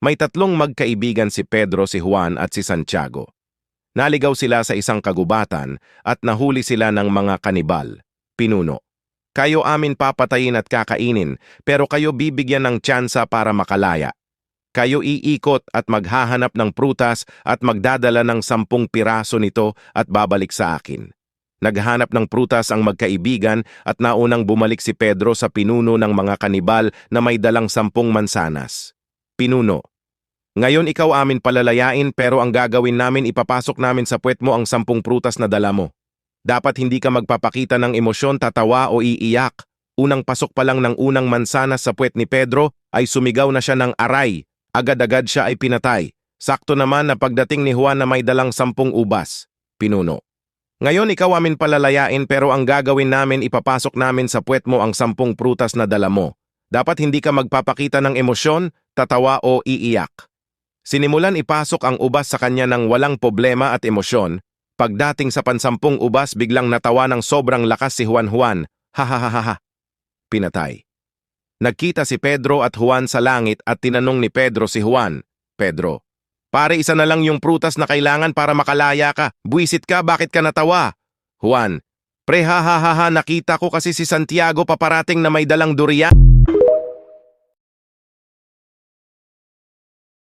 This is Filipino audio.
May tatlong magkaibigan si Pedro, si Juan at si Santiago. Naligaw sila sa isang kagubatan at nahuli sila ng mga kanibal. Pinuno, kayo amin papatayin at kakainin, pero kayo bibigyan ng tsansa para makalaya. Kayo iikot at maghahanap ng prutas at magdadala ng 10 piraso nito at babalik sa akin. Naghanap ng prutas ang magkaibigan at naunang bumalik si Pedro sa pinuno ng mga kanibal na may dalang 10 mansanas. Pinuno, ngayon ikaw amin palalayain pero ang gagawin namin ipapasok namin sa puwet mo ang 10 prutas na dala mo. Dapat hindi ka magpapakita ng emosyon, tatawa o iiyak. Unang pasok pa lang ng unang mansanas sa puwet ni Pedro ay sumigaw na siya ng aray. Agad-agad siya ay pinatay. Sakto naman na pagdating ni Juan na may dalang 10 ubas. Pinuno, ngayon ikaw amin palalayain pero ang gagawin namin ipapasok namin sa puwet mo ang 10 prutas na dala mo. Dapat hindi ka magpapakita ng emosyon, tatawa o iiyak. Sinimulan ipasok ang ubas sa kanya ng walang problema at emosyon. Pagdating sa 10 ubas biglang natawa ng sobrang lakas si Juan. Ha. Pinatay. Nagkita si Pedro at Juan sa langit at tinanong ni Pedro si Juan, Pedro, pare isa na lang yung prutas na kailangan para makalaya ka. Buwisit ka, bakit ka natawa? Juan, pre nakita ko kasi si Santiago paparating na may dalang durian.